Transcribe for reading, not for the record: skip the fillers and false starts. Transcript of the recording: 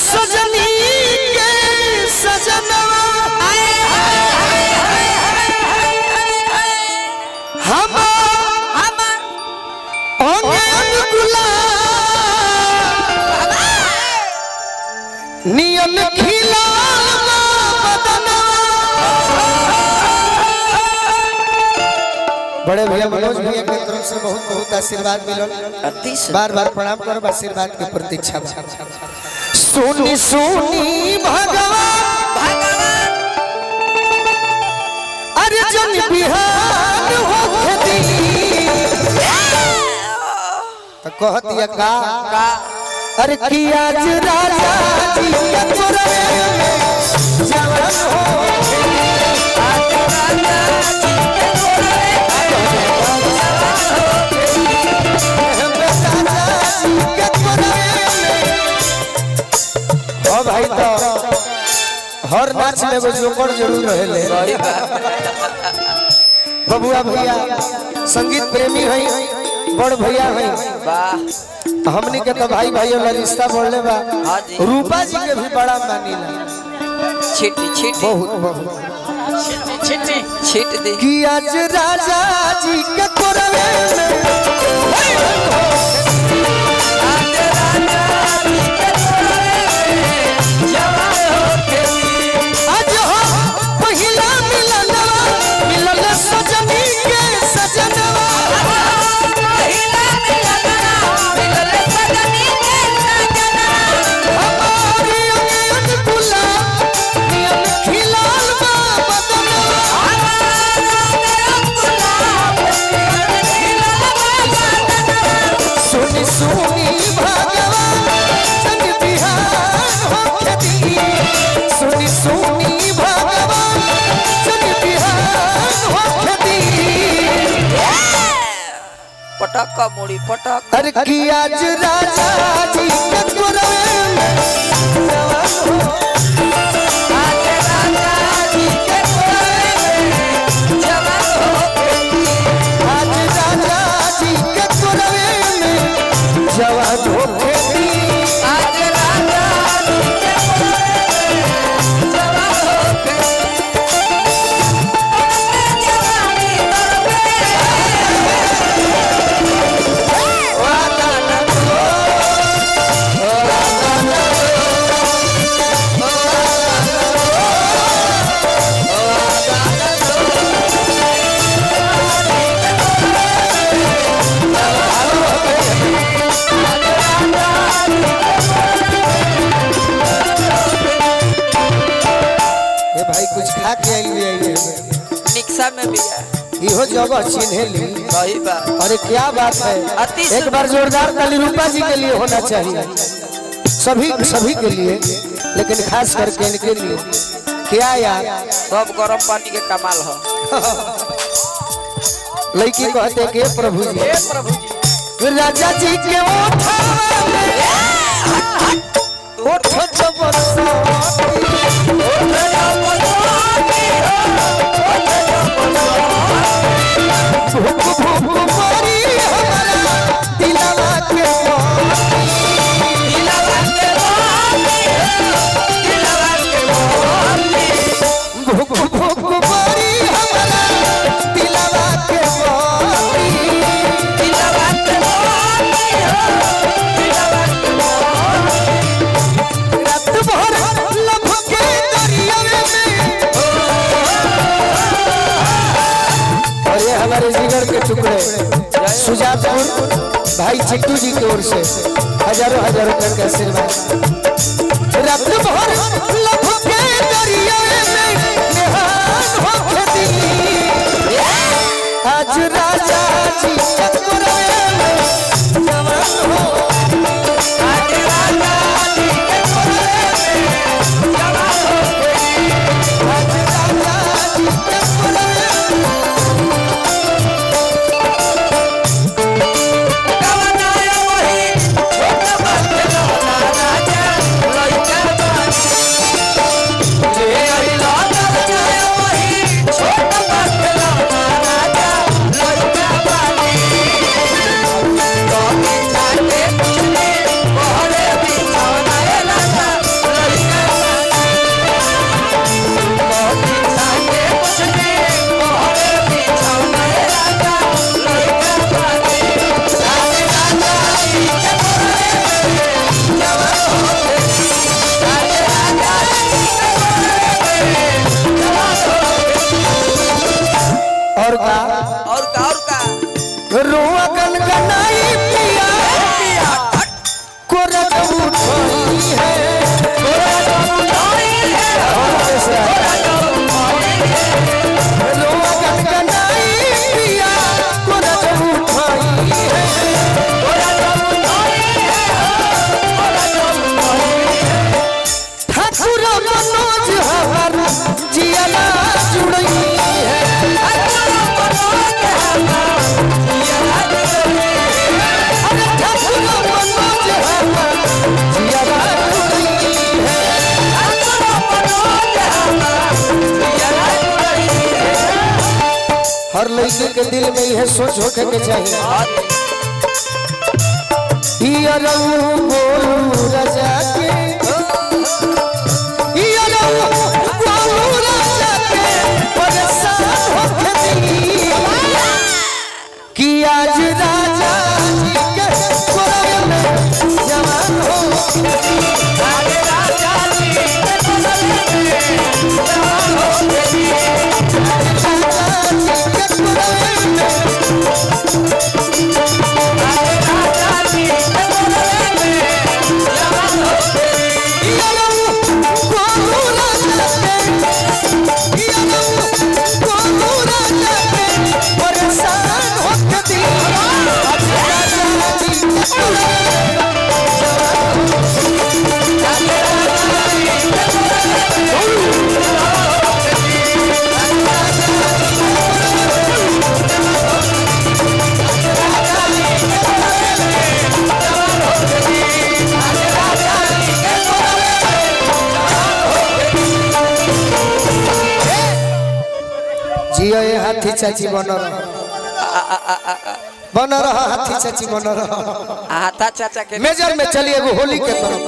सजनी के सजनवा हम नियन खिला बड़े भैया मनोज भैया की तरफ से बहुत बहुत आशीर्वाद मिलल। बार बार प्रणाम करो, आशीर्वाद की प्रतीक्षा। सोनी सोनी भगवान अर्जुन बिहार हो तो कहती का अरे कि आज राजा जी के पुरवे जवान हो आज राजा जी के पुरवे भाई तो हर नाच में वो जोकर जरूर रहे बबुआ भैया संगीत प्रेमी है, बड़ भैया है, हमनी के तो भाई भाई वाला रिश्ता बोलने बा। रूपा जी के भी बड़ा मानीला छिटी छिटी बहुत बहुत छिटी छिट दे कि आज राजा जी के पुरवे पटक मुड़ी पटक अरे कि आज राजा जी के पुरवे आज राजा जी के पुरवे जवान हो आज राजा जी के पुरवे में जवान हो आज राजा जी के पुरवे जवान हो निक्सा में भी है इहो जगह चिन्हे ली। सही बात। अरे क्या बात है, एक बार जोरदार ताली रूपा जी के लिए होना चाहिए, सभी के लिए, लेकिन खास करके इनके लिए। क्या यार सब गरम पानी के कमाल हो। लड़की कहते के प्रभु जी राजा जी के हमारे जिगर के टुकड़े सुजातपुर भाई चिट्टू जी की ओर से हजारों हजारों रुपए का आशीर्वाद। रात भर लभ के दरिया में निहान हो खेती आज राजा जी के पुरवे में जवान हो आज राजा जी के पुरवे में जवान हो आज राजा जी के पुरवे लड़की के दिल में यह सोच होके के चाहिए ये रऊ बोलू राजा के ये रऊ बोलू राजा के परेशान होके दिली कि आज राजा जी के कोरे में जवान हो आज राजा जी के कोरे में जवान हो जियो ये हाथी चाची बनो रहा हाथी चाची बनो रहा आता चाचा के मेजर में चलिए वो होली के तरफ